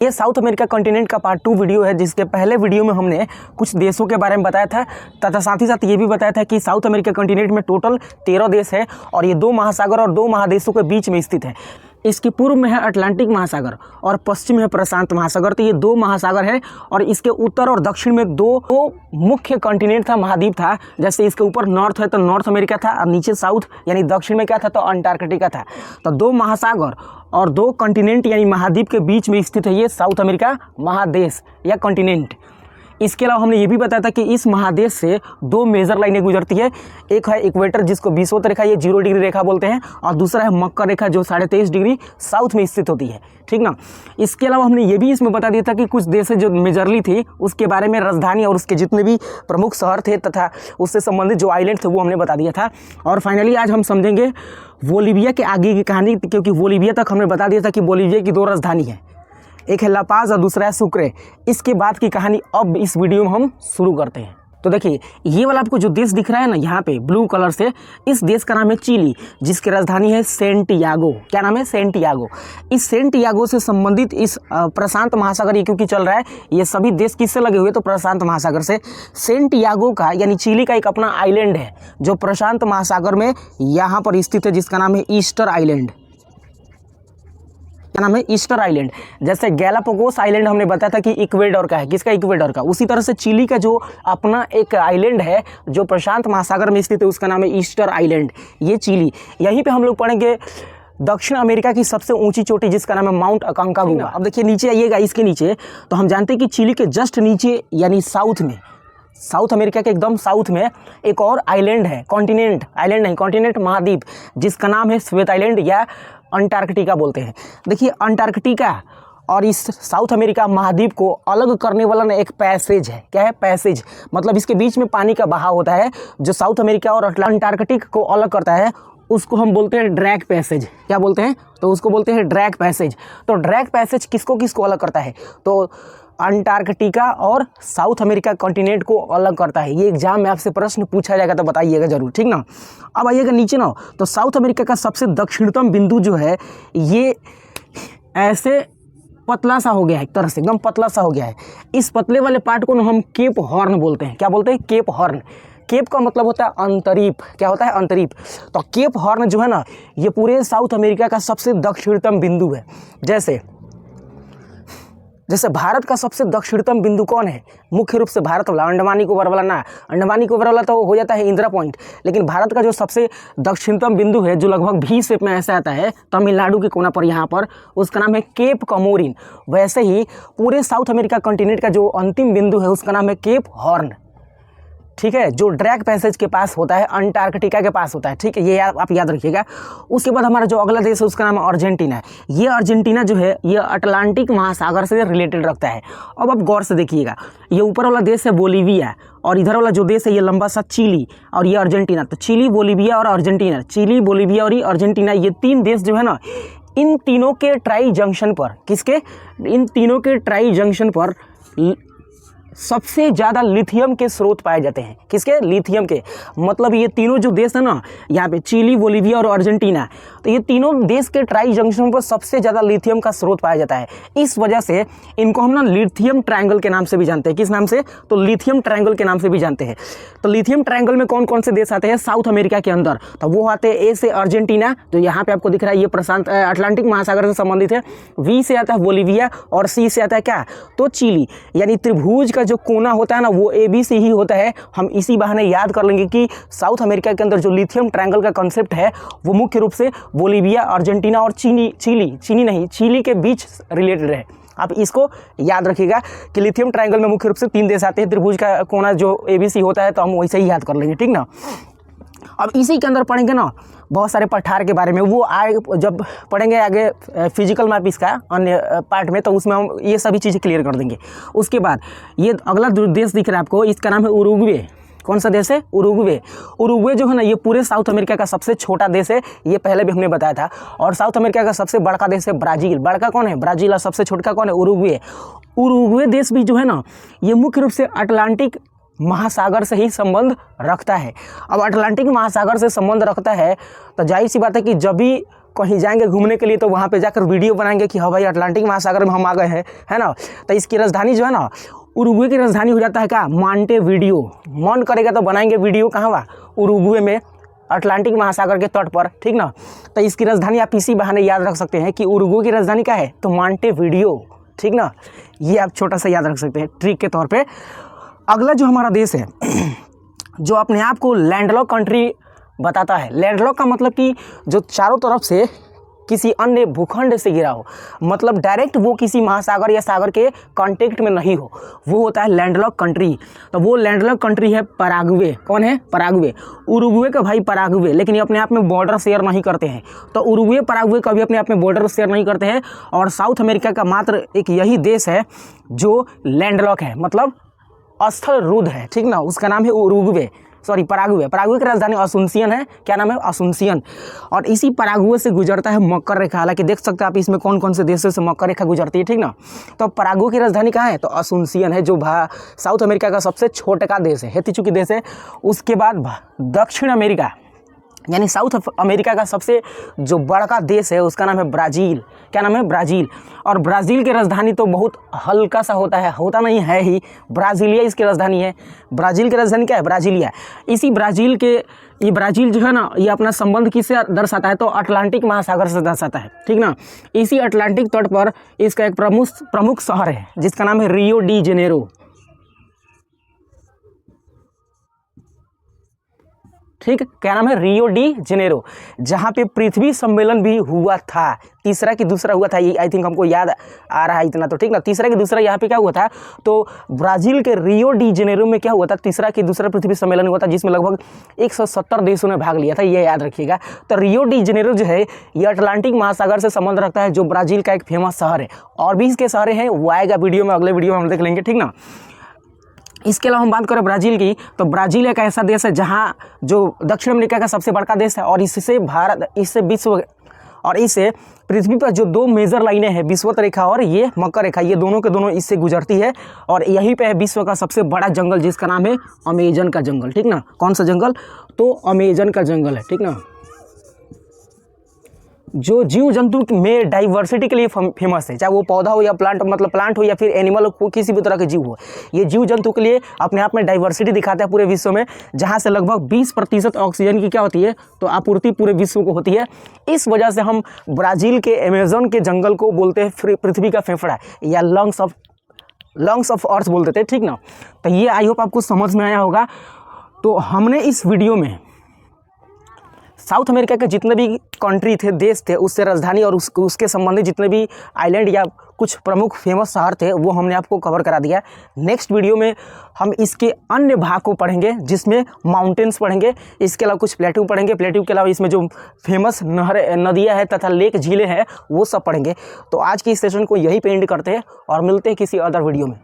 ये south America continent का part 2 video है, जिसके पहले वीडियो में हमने कुछ देशों के बारे में बताया था तथा साथ ही साथ ये भी बताया था कि साउथ अमेरिका कॉन्टिनेंट में टोटल 13 देश है और ये 2 महासागर और 2 महादेशों के बीच में स्थित है। इसके पूर्व में है अटलांटिक महासागर और पश्चिम में है प्रशांत महासागर। तो ये 2 महासागर है और इसके उत्तर और दक्षिण में 2 मुख्य कॉन्टिनेंट था, महाद्वीप था। जैसे इसके ऊपर नॉर्थ है तो नॉर्थ अमेरिका था और नीचे साउथ यानी दक्षिण में क्या था तो अंटार्कटिका था। तो 2 महासागर और 2 कॉन्टिनेंट यानी महाद्वीप के बीच में स्थित है ये साउथ अमेरिका महादेश या कॉन्टिनेंट। इसके अलावा हमने ये भी बताया था कि इस महादेश से 2 मेजर लाइनें गुजरती है। एक है इक्वेटर जिसको विषुवत रेखा ये 0 डिग्री रेखा बोलते हैं और दूसरा है मकर रेखा जो 23.5 डिग्री साउथ में स्थित होती है, ठीक ना। इसके अलावा हमने ये भी इसमें बता दिया था कि कुछ देश जो मेजरली थी उसके बारे में, राजधानी और उसके जितने भी प्रमुख शहर थे तथा उससे संबंधित जो आइलैंड थे वो हमने बता दिया था। और फाइनली आज हम समझेंगे बोलीविया के आगे की कहानी, क्योंकि बोलीविया तक हमने बता दिया था कि बोलीविया की 2 राजधानी है, एक है लापाज और दूसरा है सुक्रे। इसके बाद की कहानी अब इस वीडियो में हम शुरू करते हैं। तो देखिए ये वाला आपको जो देश दिख रहा है ना यहाँ पे ब्लू कलर से, इस देश का नाम है चिली, जिसकी राजधानी है सेंटियागो। क्या नाम है? सेंटियागो। इस सेंटियागो से संबंधित इस प्रशांत महासागर ये क्योंकि चल रहा है, ये सभी देश किससे लगे हुए तो प्रशांत महासागर से। सेंटियागो का यानी चिली का एक अपना आइलैंड है जो प्रशांत महासागर में यहाँ पर स्थित है, जिसका नाम है ईस्टर आइलैंड। क्या नाम है? Easter island. जैसे गैलापागोस आइलैंड हमने बताया था कि इक्वेडर का है, किसका? इक्वेडर का। उसी तरह से चिली का जो अपना एक आइलैंड है जो प्रशांत महासागर में स्थित है उसका नाम है ईस्टर आइलैंड, ये चिली। यहीं पे हम लोग पढ़ेंगे दक्षिण अमेरिका की सबसे ऊंची चोटी जिसका नाम है माउंट अकांकागुआ। अब देखिए नीचे आइएगा, इसके नीचे तो हम जानते हैं कि चिली के जस्ट नीचे यानी साउथ में, साउथ अमेरिका के एकदम साउथ में एक और आइलैंड है, कॉन्टिनेंट, आइलैंड नहीं कॉन्टिनेंट, महाद्वीप, जिसका नाम है श्वेत आइलैंड या अंटार्कटिका बोलते हैं। देखिए अंटार्कटिका और इस साउथ अमेरिका महाद्वीप को अलग करने वाला ना एक पैसेज है। क्या है? पैसेज। मतलब इसके बीच में पानी का बहाव होता है जो साउथ अमेरिका और अंटार्कटिक को अलग करता है, उसको हम बोलते हैं ड्रैग पैसेज। क्या बोलते हैं? तो उसको बोलते हैं ड्रैग पैसेज। तो ड्रैग पैसेज किसको किसको अलग करता है तो अंटार्कटिका और साउथ अमेरिका कॉन्टिनेंट को अलग करता है। ये एग्जाम में आपसे प्रश्न पूछा जाएगा तो बताइएगा जरूर, ठीक ना। अब आइएगा नीचे ना, तो साउथ अमेरिका का सबसे दक्षिणतम बिंदु जो है ये ऐसे पतला सा हो गया है, एक तरह से एकदम पतला सा हो गया है। इस पतले वाले पार्ट को ना हम केप हॉर्न बोलते हैं। क्या बोलते हैं? Cape Horn. केप का मतलब होता है अंतरीप। क्या होता है? अंतरीप। तो केप हॉर्न जो है ना ये पूरे साउथ अमेरिका का सबसे दक्षिणतम बिंदु है। जैसे भारत का सबसे दक्षिणतम बिंदु कौन है? मुख्य रूप से भारत वाला, अंडमान निकोबार वाला ना। अंडमान निकोबार वाला तो हो जाता है इंदिरा पॉइंट, लेकिन भारत का जो सबसे दक्षिणतम बिंदु है जो लगभग भी शेप में ऐसा आता है तमिलनाडु के कोना पर, यहाँ पर, उसका नाम है केप कमोरिन। वैसे ही पूरे साउथ अमेरिका कॉन्टिनेंट का जो अंतिम बिंदु है उसका नाम है केप हॉर्न, ठीक है, जो ड्रैग पैसेज के पास होता है, अंटार्कटिका के पास होता है, ठीक है, ये आप याद रखिएगा। उसके बाद हमारा जो अगला देश है उसका नाम है अर्जेंटीना। ये अर्जेंटीना जो है ये अटलांटिक महासागर से रिलेटेड रखता है। अब आप गौर से देखिएगा, ये ऊपर वाला देश है बोलीविया और इधर वाला जो देश है ये लंबा सा चिली और ये अर्जेंटीना। तो चिली, बोलीविया और अर्जेंटीना, चिली, बोलीविया और ये अर्जेंटीना, ये 3 देश जो है ना, इन तीनों के ट्राई जंक्शन पर, किसके? इन तीनों के ट्राई जंक्शन पर सबसे ज़्यादा लिथियम के स्रोत पाए जाते हैं। किसके? लिथियम के। मतलब ये तीनों जो देश है ना, यहाँ पे चिली, बोलीविया और अर्जेंटीना, तो ये तीनों देश के ट्राई जंक्शन पर सबसे ज़्यादा लिथियम का स्रोत पाया जाता है। इस वजह से इनको हम ना लिथियम ट्रायंगल के नाम से भी जानते हैं। किस नाम से? तो लिथियम ट्रायंगल के नाम से भी जानते हैं। तो लिथियम ट्रायंगल में कौन कौन से देश आते हैं साउथ अमेरिका के अंदर? तो वो आते हैं ए से अर्जेंटीना, जो यहाँ पे आपको दिख रहा है, ये प्रशांत अटलांटिक महासागर से संबंधित है। बी से आता है बोलीविया और सी से आता है क्या तो चिली। यानी त्रिभुज का जो कोना होता है ना वो ABC ही होता है। हम इसी बहाने याद कर लेंगे कि साउथ अमेरिका के अंदर जो लिथियम ट्रायंगल का कॉन्सेप्ट है वो मुख्य रूप से बोलीविया, अर्जेंटीना और चिली के बीच रिलेटेड है। आप इसको याद रखिएगा कि लिथियम ट्रायंगल में मुख्य रूप से 3 देश आते हैं। त्रिभुज का कोना जो ABC होता है तो हम वैसे ही याद कर लेंगे, ठीक ना। अब इसी के अंदर पढ़ेंगे ना बहुत सारे पठार के बारे में, वो आए जब पढ़ेंगे आगे फिजिकल मैप इसका अन्य पार्ट में, तो उसमें हम ये सभी चीज़ें क्लियर कर देंगे। उसके बाद ये अगला देश दिख रहा है आपको, इसका नाम है उरुग्वे। कौन सा देश है? उरुग्वे। उरुग्वे जो है ना ये पूरे साउथ अमेरिका का सबसे छोटा देश है, ये पहले भी हमने बताया था। और साउथ अमेरिका का सबसे बड़का देश है ब्राज़ील। बड़का कौन है? ब्राज़ील। और सबसे छोटा कौन है? उरुग्वे। उरुग्वे देश भी जो है ना ये मुख्य रूप से अटलांटिक महासागर से ही संबंध रखता है। अब अटलांटिक महासागर से संबंध रखता है तो जाहिर सी बात है कि जब भी कहीं जाएंगे घूमने के लिए तो वहाँ पे जाकर वीडियो बनाएंगे कि हाँ भाई अटलांटिक महासागर में हम आ गए हैं, है ना। तो इसकी राजधानी जो है ना, उरुग्वे की राजधानी हो जाता है क्या, मॉन्टेविडियो। मन करेगा तो बनाएंगे वीडियो, कहाँ हुआ, उरुग्वे में, अटलांटिक महासागर के तट पर, ठीक ना। तो इसकी राजधानी आप इसी बहाने याद रख सकते हैं कि उरुग्वे की राजधानी क्या है, तो मॉन्टेविडियो, ठीक ना। ये आप छोटा सा याद रख सकते हैं ट्रिक के तौर पे। अगला जो हमारा देश है जो अपने आप को लैंडलॉक कंट्री बताता है। लैंडलॉक का मतलब कि जो चारों तरफ से किसी अन्य भूखंड से घिरा हो, मतलब डायरेक्ट वो किसी महासागर या सागर के कांटेक्ट में नहीं हो, वो होता है लैंडलॉक कंट्री। तो वो लैंडलॉक कंट्री है पराग्वे। कौन है, पराग्वे। उरुग्वे का भाई पराग्वे, लेकिन ये अपने आप में बॉर्डर शेयर नहीं करते हैं। तो उरुग्वे पराग्वे कभी अपने आप में बॉर्डर शेयर नहीं करते हैं। और साउथ अमेरिका का मात्र एक यही देश है जो लैंडलॉक है, मतलब स्थल रुद्ध है, ठीक ना। उसका नाम है उरुग्वे, सॉरी पराग्वे। पराग्वे की राजधानी असुनसियन है। क्या नाम है, असुनसियन। और इसी पराग्वे से गुजरता है मकर रेखा। हालांकि देख सकते हैं आप इसमें कौन कौन से देशों से मकर रेखा गुजरती है, ठीक ना। तो पराग्वे की राजधानी कहाँ है, तो असुनसियन है, जो साउथ अमेरिका का सबसे छोटा का देश है, हेतीचुकी देश है। उसके बाद दक्षिण अमेरिका यानी साउथ अमेरिका का सबसे जो बड़ा देश है उसका नाम है ब्राज़ील। क्या नाम है, ब्राज़ील। और ब्राज़ील की राजधानी तो बहुत हल्का सा होता नहीं है ही, ब्राज़ीलिया इसकी राजधानी है। ब्राज़ील की राजधानी क्या है, ब्राज़ीलिया। इसी ब्राज़ील के, ये ब्राज़ील जो है ना, ये अपना संबंध किससे दर्शाता है, तो अटलांटिक महासागर से दर्शाता है, ठीक ना। इसी अटलांटिक तट पर इसका एक प्रमुख शहर है जिसका नाम है रियो डी जेनेरो, ठीक। क्या नाम है, रियो डी जेनेरो, जहाँ पे पृथ्वी सम्मेलन भी हुआ था। तीसरा कि दूसरा हुआ था, ये आई थिंक हमको याद आ रहा है इतना, तो ठीक ना। तीसरा कि दूसरा यहाँ पे क्या हुआ था, तो ब्राज़ील के रियो डी जेनेरो में क्या हुआ था, तीसरा कि दूसरा पृथ्वी सम्मेलन हुआ था, जिसमें लगभग 170 देशों ने भाग लिया था, ये याद रखिएगा। तो रियो डी जेनेरो जो है ये अटलांटिक महासागर से संबंध रखता है, जो ब्राज़ील का एक फेमस शहर है। और भी इसके शहर हैं, वो आएगा वीडियो में, अगले वीडियो में हम देख लेंगे, ठीक ना। इसके अलावा हम बात करें ब्राज़ील की, तो ब्राज़ील एक ऐसा देश है जहां जो दक्षिण अमेरिका का सबसे बड़ा देश है। और इससे पृथ्वी पर जो दो मेजर लाइनें हैं, विषुवत रेखा और ये मकर रेखा, ये दोनों के दोनों इससे गुजरती है। और यहीं पे है विश्व का सबसे बड़ा जंगल, जिसका नाम है अमेजन का जंगल, ठीक ना। कौन सा जंगल, तो अमेजन का जंगल है, ठीक ना। जो जीव जंतु में डाइवर्सिटी के लिए फेमस है, चाहे वो पौधा हो या प्लांट, मतलब प्लांट हो या फिर एनिमल हो, किसी भी तरह के जीव हो, ये जीव जंतु के लिए अपने आप में डाइवर्सिटी दिखाता है पूरे विश्व में, जहाँ से लगभग 20% ऑक्सीजन की क्या होती है, तो आपूर्ति पूरे विश्व को होती है। इस वजह से हम ब्राज़ील के अमेजन के जंगल को बोलते हैं पृथ्वी का फेफड़ा या लंग्स ऑफ अर्थ बोल देते हैं, ठीक ना। तो ये आई होप आपको समझ में आया होगा। तो हमने इस वीडियो में साउथ अमेरिका के जितने भी कंट्री थे, देश थे, उससे राजधानी और उसके संबंधित जितने भी आइलैंड या कुछ प्रमुख फेमस शहर थे, वो हमने आपको कवर करा दिया। नेक्स्ट वीडियो में हम इसके अन्य भाग को पढ़ेंगे, जिसमें माउंटेन्स पढ़ेंगे, इसके अलावा कुछ प्लेट्यू पढ़ेंगे, प्लेट्यू के अलावा इसमें जो फेमस नदियाँ हैं तथा लेक झीलें हैं वो सब पढ़ेंगे। तो आज की इस सेशन को यहीं पे एंड करते हैं और मिलते हैं किसी अदर वीडियो में।